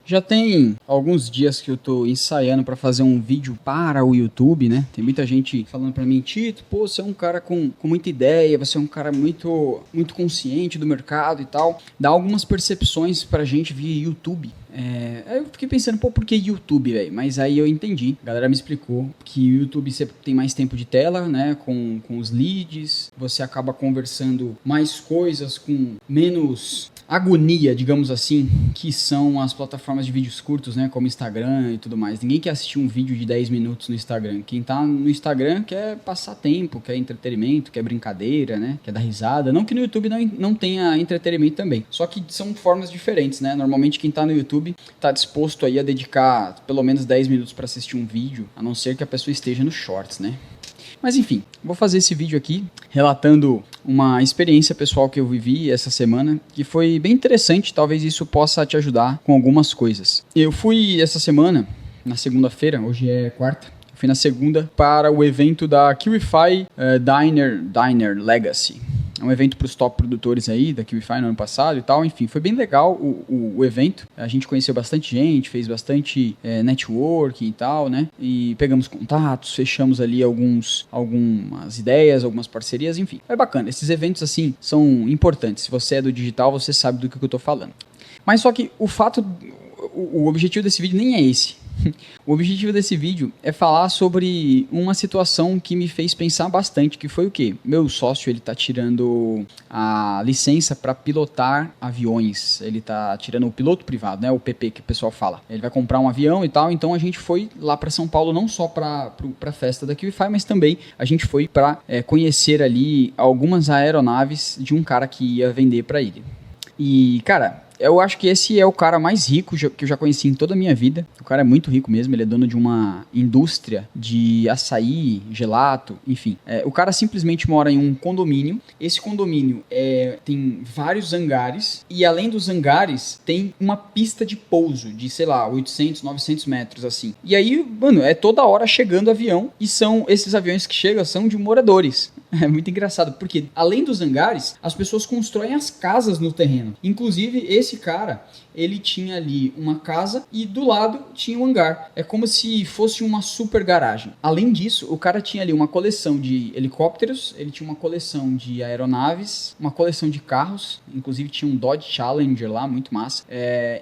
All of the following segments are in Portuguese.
Já tem alguns dias que eu tô ensaiando para fazer um vídeo para o YouTube, né? Tem muita gente falando para mim, Tito, pô, você é um cara com muita ideia, você é um cara muito consciente do mercado e tal. Dá algumas percepções pra gente via YouTube. Aí eu fiquei pensando, pô, por que YouTube, velho? Mas aí eu entendi. A galera me explicou que o YouTube você tem mais tempo de tela, né? Com os leads, você acaba conversando mais coisas com menos agonia, digamos assim, que são as plataformas de vídeos curtos, né? Como Instagram e tudo mais. Ninguém quer assistir um vídeo de 10 minutos no Instagram. Quem tá no Instagram quer passar tempo, quer entretenimento, quer brincadeira, né? Quer dar risada. Não que no YouTube não tenha entretenimento também. Só que são formas diferentes, né? Normalmente quem tá no YouTube tá disposto aí a dedicar pelo menos 10 minutos para assistir um vídeo, a não ser que a pessoa esteja no Shorts, né? Mas enfim, vou fazer esse vídeo aqui relatando uma experiência pessoal que eu vivi essa semana, que foi bem interessante, talvez isso possa te ajudar com algumas coisas. Eu fui essa semana, na segunda-feira, hoje é quarta, fui na segunda para o evento da Kiwify Diner Legacy. É um evento para os top produtores aí da Kiwify no ano passado e tal. Enfim, foi bem legal o evento. A gente conheceu bastante gente, fez bastante networking e tal, né? E pegamos contatos, fechamos ali algumas ideias, algumas parcerias, enfim. É bacana. Esses eventos, assim, são importantes. Se você é do digital, você sabe do que eu tô falando. Mas só que o objetivo desse vídeo nem é esse. O objetivo desse vídeo é falar sobre uma situação que me fez pensar bastante, que foi o quê? Meu sócio, ele tá tirando a licença para pilotar aviões, ele tá tirando o piloto privado, né, o PP que o pessoal fala. Ele vai comprar um avião e tal, então a gente foi lá para São Paulo não só para a festa da Kiwify, mas também a gente foi para conhecer ali algumas aeronaves de um cara que ia vender para ele. E, cara, eu acho que esse é o cara mais rico que eu já conheci em toda a minha vida. O cara é muito rico mesmo, ele é dono de uma indústria de açaí, gelato, enfim. O cara simplesmente mora em um condomínio. Esse condomínio tem vários hangares e além dos hangares tem uma pista de pouso de, sei lá, 800, 900 metros, assim. E aí, mano, é toda hora chegando avião e esses aviões que chegam são de moradores. É muito engraçado, porque além dos hangares, as pessoas constroem as casas no terreno. Inclusive, esse cara, ele tinha ali uma casa e do lado tinha um hangar. É como se fosse uma super garagem. Além disso, o cara tinha ali uma coleção de helicópteros, ele tinha uma coleção de aeronaves, uma coleção de carros, inclusive tinha um Dodge Challenger lá, muito massa.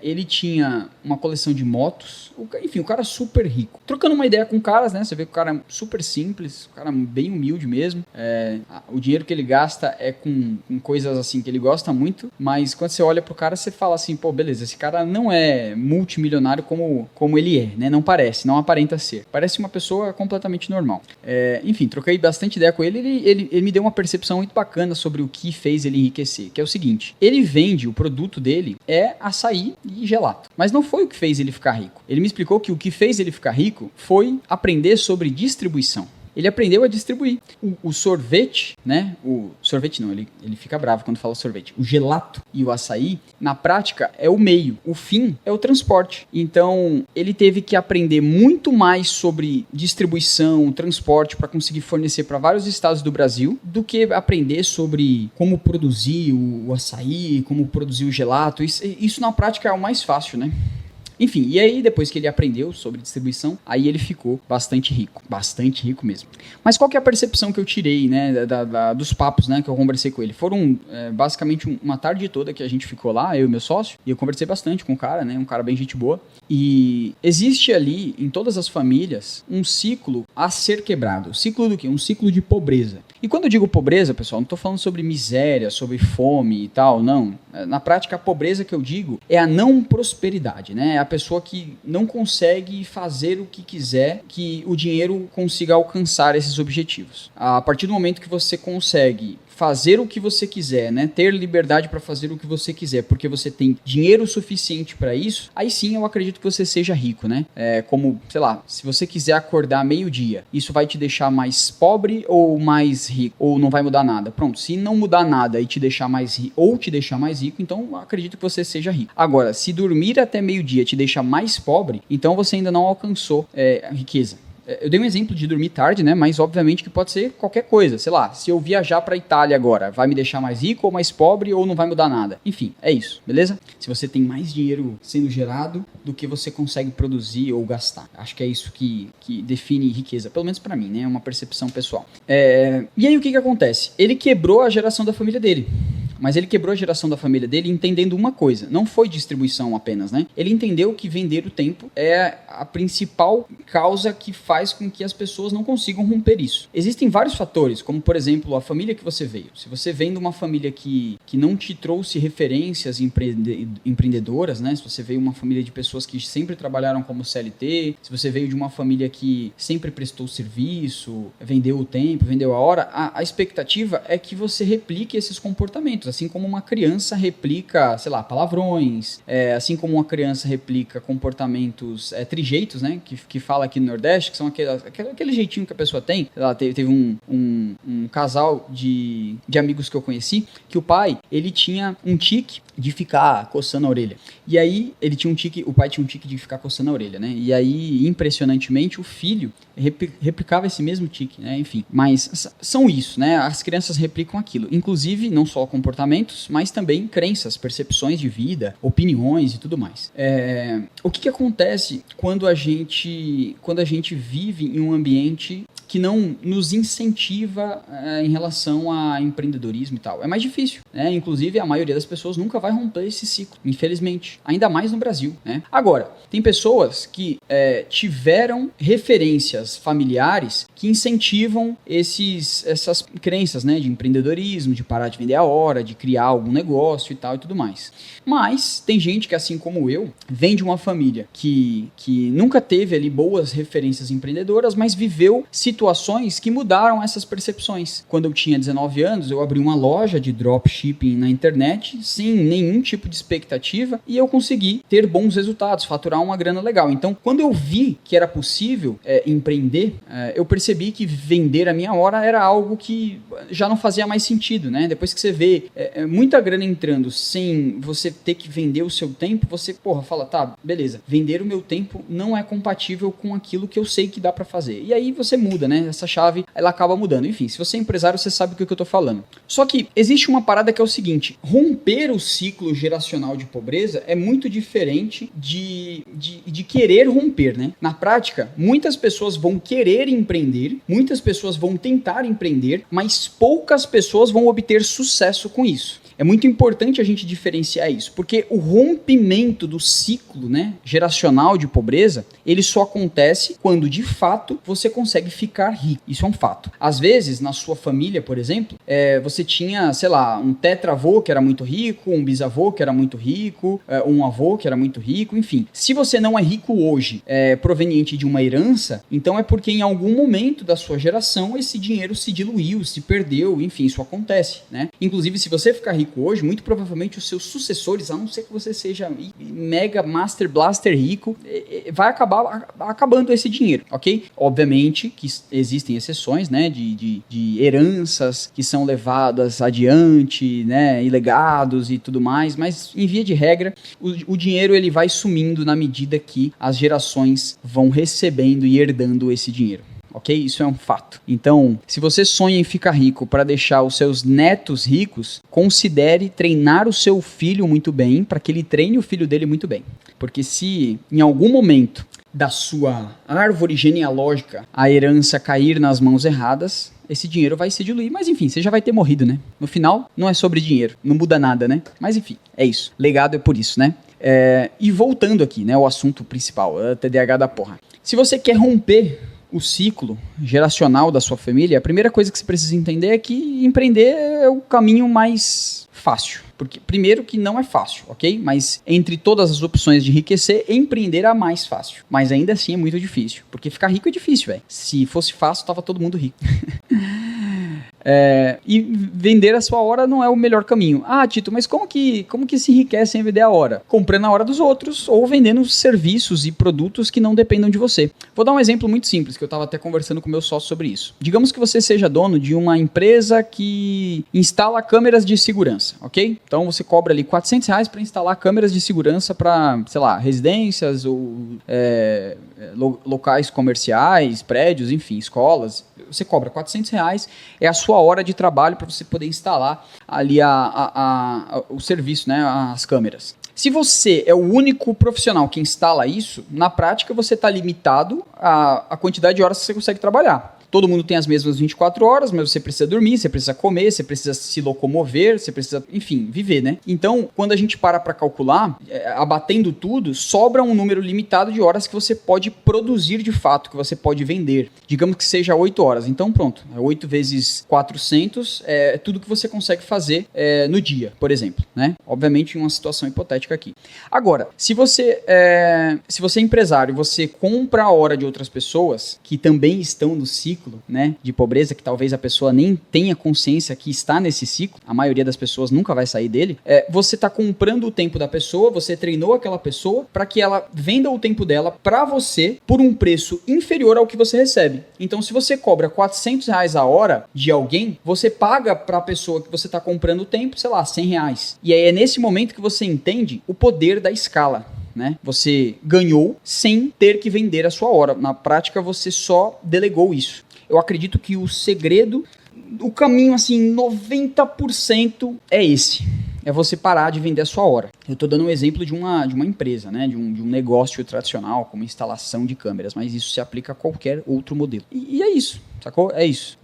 Ele tinha uma coleção de motos, enfim, o cara super rico. Trocando uma ideia com caras, né, você vê que o cara é super simples, o cara bem humilde mesmo. O dinheiro que ele gasta é com coisas assim que ele gosta muito, mas quando você olha pro cara, você fala assim, pô, beleza, esse cara não é multimilionário como ele é, né? Não parece, não aparenta ser. Parece uma pessoa completamente normal. Enfim, troquei bastante ideia com ele, ele me deu uma percepção muito bacana sobre o que fez ele enriquecer, que é o seguinte, ele vende, o produto dele é açaí e gelato, mas não foi o que fez ele ficar rico. Ele me explicou que o que fez ele ficar rico foi aprender sobre distribuição. Ele aprendeu a distribuir. O sorvete, né? O sorvete não, ele fica bravo quando fala sorvete. O gelato e o açaí, na prática, é o meio. O fim é o transporte. Então, ele teve que aprender muito mais sobre distribuição, transporte, para conseguir fornecer para vários estados do Brasil, do que aprender sobre como produzir o açaí, como produzir o gelato. Isso na prática é o mais fácil, né? Enfim, e aí depois que ele aprendeu sobre distribuição, aí ele ficou bastante rico mesmo. Mas qual que é a percepção que eu tirei, né, dos papos, né, que eu conversei com ele? Foram basicamente uma tarde toda que a gente ficou lá, eu e meu sócio, e eu conversei bastante com o cara, né, um cara bem gente boa, e existe ali, em todas as famílias, um ciclo a ser quebrado. Ciclo do quê? Um ciclo de pobreza. E quando eu digo pobreza, pessoal, não estou falando sobre miséria, sobre fome e tal, não. Na prática, a pobreza que eu digo é a não prosperidade, né? É a pessoa que não consegue fazer o que quiser, que o dinheiro consiga alcançar esses objetivos. A partir do momento que você consegue fazer o que você quiser, né? Ter liberdade para fazer o que você quiser, porque você tem dinheiro suficiente para isso, aí sim eu acredito que você seja rico, né? Como, sei lá, se você quiser acordar meio-dia, isso vai te deixar mais pobre ou mais rico? Ou não vai mudar nada? Pronto, se não mudar nada e te deixar mais rico, ou te deixar mais rico, então eu acredito que você seja rico. Agora, se dormir até meio-dia te deixa mais pobre, então você ainda não alcançou a riqueza. Eu dei um exemplo de dormir tarde, né? Mas obviamente que pode ser qualquer coisa. Sei lá, se eu viajar pra Itália agora, vai me deixar mais rico ou mais pobre ou não vai mudar nada? Enfim, é isso, beleza? Se você tem mais dinheiro sendo gerado do que você consegue produzir ou gastar. Acho que é isso que define riqueza, pelo menos pra mim, né? É uma percepção pessoal. E aí o que acontece? Ele quebrou a geração da família dele. Mas ele quebrou a geração da família dele entendendo uma coisa. Não foi distribuição apenas, né? Ele entendeu que vender o tempo é a principal causa que faz com que as pessoas não consigam romper isso. Existem vários fatores, como por exemplo, a família que você veio. Se você vem de uma família que não te trouxe referências empreendedoras, né? Se você veio de uma família de pessoas que sempre trabalharam como CLT, se você veio de uma família que sempre prestou serviço, vendeu o tempo, vendeu a hora, a expectativa é que você replique esses comportamentos. Assim como uma criança replica, sei lá, palavrões, assim como uma criança replica comportamentos trejeitos, né, que fala aqui no Nordeste, que são aquele jeitinho que a pessoa tem. Sei lá, teve um casal de amigos que eu conheci, que o pai, ele tinha um tique de ficar coçando a orelha. E aí, o pai tinha um tique de ficar coçando a orelha, né? E aí, impressionantemente, o filho replicava esse mesmo tique, né? Enfim, mas são isso, né? As crianças replicam aquilo. Inclusive, não só comportamentos, mas também crenças, percepções de vida, opiniões e tudo mais. O que acontece quando a gente vive em um ambiente que não nos incentiva em relação a empreendedorismo e tal? É mais difícil, né? Inclusive, a maioria das pessoas nunca vai romper esse ciclo, infelizmente. Ainda mais no Brasil, né? Agora, tem pessoas que tiveram referências familiares que incentivam essas crenças, né? De empreendedorismo, de parar de vender a hora, de criar algum negócio e tal e tudo mais. Mas tem gente que, assim como eu, vem de uma família que nunca teve ali boas referências empreendedoras, mas viveu situações que mudaram essas percepções. Quando eu tinha 19 anos, eu abri uma loja de dropshipping na internet, sem nenhum tipo de expectativa, e eu consegui ter bons resultados, faturar uma grana legal. Então, quando eu vi que era possível empreender, eu percebi que vender a minha hora era algo que já não fazia mais sentido, né? Depois que você vê muita grana entrando sem você ter que vender o seu tempo, você, fala, tá, beleza, vender o meu tempo não é compatível com aquilo que eu sei que dá pra fazer. E aí você muda, né? Essa chave, ela acaba mudando. Enfim, se você é empresário, você sabe do que eu tô falando. Só que existe uma parada que é o seguinte: romper o ciclo geracional de pobreza é muito diferente de querer romper, né? Na prática, muitas pessoas vão querer empreender, muitas pessoas vão tentar empreender, mas poucas pessoas vão obter sucesso com isso. É muito importante a gente diferenciar isso, porque o rompimento do ciclo, né, geracional de pobreza, ele só acontece quando, de fato, você consegue ficar rico. Isso é um fato. Às vezes, na sua família, por exemplo, você tinha, sei lá, um tetravô que era muito rico, um bisavô que era muito rico, um avô que era muito rico, enfim. Se você não é rico hoje, proveniente de uma herança, então é porque em algum momento da sua geração esse dinheiro se diluiu, se perdeu, enfim, isso acontece, né? Inclusive, se você ficar rico hoje, muito provavelmente os seus sucessores, a não ser que você seja mega master blaster rico, vai acabar acabando esse dinheiro, ok? Obviamente que existem exceções, né, de heranças que são levadas adiante, né, e legados e tudo mais, mas em via de regra, o dinheiro ele vai sumindo na medida que as gerações vão recebendo e herdando esse dinheiro. Ok? Isso é um fato. Então, se você sonha em ficar rico para deixar os seus netos ricos, considere treinar o seu filho muito bem, para que ele treine o filho dele muito bem. Porque se em algum momento da sua árvore genealógica a herança cair nas mãos erradas, esse dinheiro vai se diluir, mas enfim, você já vai ter morrido, né? No final, não é sobre dinheiro, não muda nada, né? Mas enfim, é isso. Legado é por isso, né? E voltando aqui, né, o assunto principal, TDAH da porra. Se você quer romper o ciclo geracional da sua família, a primeira coisa que você precisa entender é que empreender é o caminho mais fácil. Porque, primeiro, que não é fácil, ok? Mas entre todas as opções de enriquecer, empreender é a mais fácil. Mas ainda assim é muito difícil. Porque ficar rico é difícil, velho. Se fosse fácil, tava todo mundo rico. E vender a sua hora não é o melhor caminho. Ah, Tito, mas como que se enriquece em vender a hora? Comprando a hora dos outros ou vendendo serviços e produtos que não dependam de você. Vou dar um exemplo muito simples, que eu estava até conversando com meu sócio sobre isso. Digamos que você seja dono de uma empresa que instala câmeras de segurança, ok? Então você cobra ali R$400 para instalar câmeras de segurança para, sei lá, residências ou locais comerciais, prédios, enfim, escolas. Você cobra R$400, é a sua hora de trabalho para você poder instalar ali o serviço, né, as câmeras. Se você é o único profissional que instala isso, na prática você está limitado à quantidade de horas que você consegue trabalhar. Todo mundo tem as mesmas 24 horas, mas você precisa dormir, você precisa comer, você precisa se locomover, você precisa, enfim, viver, né? Então, quando a gente para calcular, abatendo tudo, sobra um número limitado de horas que você pode produzir de fato, que você pode vender. Digamos que seja 8 horas. Então, pronto. 8 vezes 400 é tudo que você consegue fazer no dia, por exemplo, né? Obviamente, em uma situação hipotética aqui. Agora, se você é empresário, você compra a hora de outras pessoas que também estão no ciclo, né, de pobreza, que talvez a pessoa nem tenha consciência que está nesse ciclo, a maioria das pessoas nunca vai sair dele, você está comprando o tempo da pessoa, você treinou aquela pessoa para que ela venda o tempo dela para você por um preço inferior ao que você recebe. Então, se você cobra R$400 a hora de alguém, você paga para a pessoa que você está comprando o tempo, sei lá, R$100. E aí é nesse momento que você entende o poder da escala. Né? Você ganhou sem ter que vender a sua hora. Na prática, você só delegou isso. Eu acredito que o segredo, o caminho, assim, 90% é esse. É você parar de vender a sua hora. Eu estou dando um exemplo de uma empresa, né? de um negócio tradicional, como instalação de câmeras, mas isso se aplica a qualquer outro modelo. E é isso, sacou? É isso.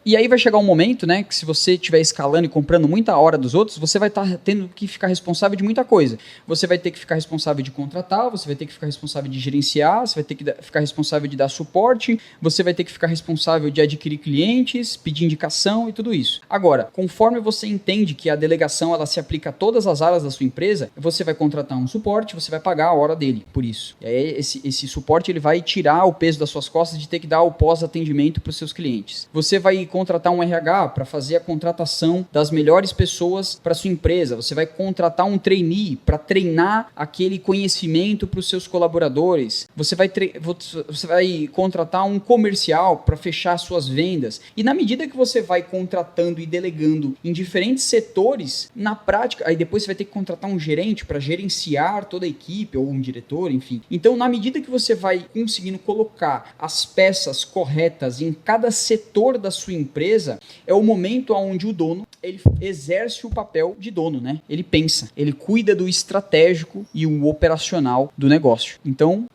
E aí vai chegar um momento, né, que se você estiver escalando e comprando muita hora dos outros, você vai estar tendo que ficar responsável de muita coisa. Você vai ter que ficar responsável de contratar, você vai ter que ficar responsável de gerenciar, você vai ter que ficar responsável de dar suporte, você vai ter que ficar responsável de adquirir clientes, pedir indicação e tudo isso. Agora, conforme você entende que a delegação ela se aplica a todas as áreas da sua empresa, você vai contratar um suporte, você vai pagar a hora dele por isso. E aí esse suporte ele vai tirar o peso das suas costas de ter que dar o pós-atendimento para os seus clientes. Você vai contratar um RH para fazer a contratação das melhores pessoas para sua empresa. Você vai contratar um trainee para treinar aquele conhecimento para os seus colaboradores. Você vai contratar um comercial para fechar suas vendas. E na medida que você vai contratando e delegando em diferentes setores, na prática, aí depois você vai ter que contratar um gerente para gerenciar toda a equipe, ou um diretor, enfim. Então, na medida que você vai conseguindo colocar as peças corretas em cada setor da sua empresa, é o momento onde o dono, ele exerce o papel de dono, né? Ele pensa, ele cuida do estratégico e o operacional do negócio. Então,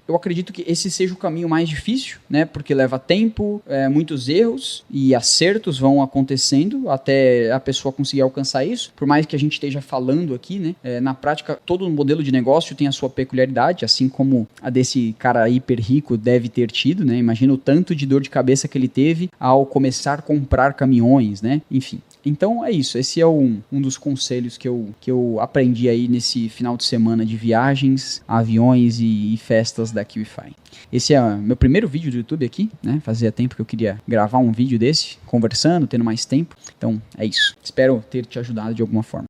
eu acredito que esse seja o caminho mais difícil, né? Porque leva tempo, muitos erros e acertos vão acontecendo até a pessoa conseguir alcançar isso. Por mais que a gente esteja falando aqui, né? Na prática, todo modelo de negócio tem a sua peculiaridade, assim como a desse cara hiper rico deve ter tido, né? Imagina o tanto de dor de cabeça que ele teve ao começar a comprar caminhões, né? Enfim. Então é isso, esse é um dos conselhos que eu aprendi aí nesse final de semana de viagens, aviões e festas da KiwiFi. Esse é meu primeiro vídeo do YouTube aqui, né? Fazia tempo que eu queria gravar um vídeo desse, conversando, tendo mais tempo. Então é isso, espero ter te ajudado de alguma forma.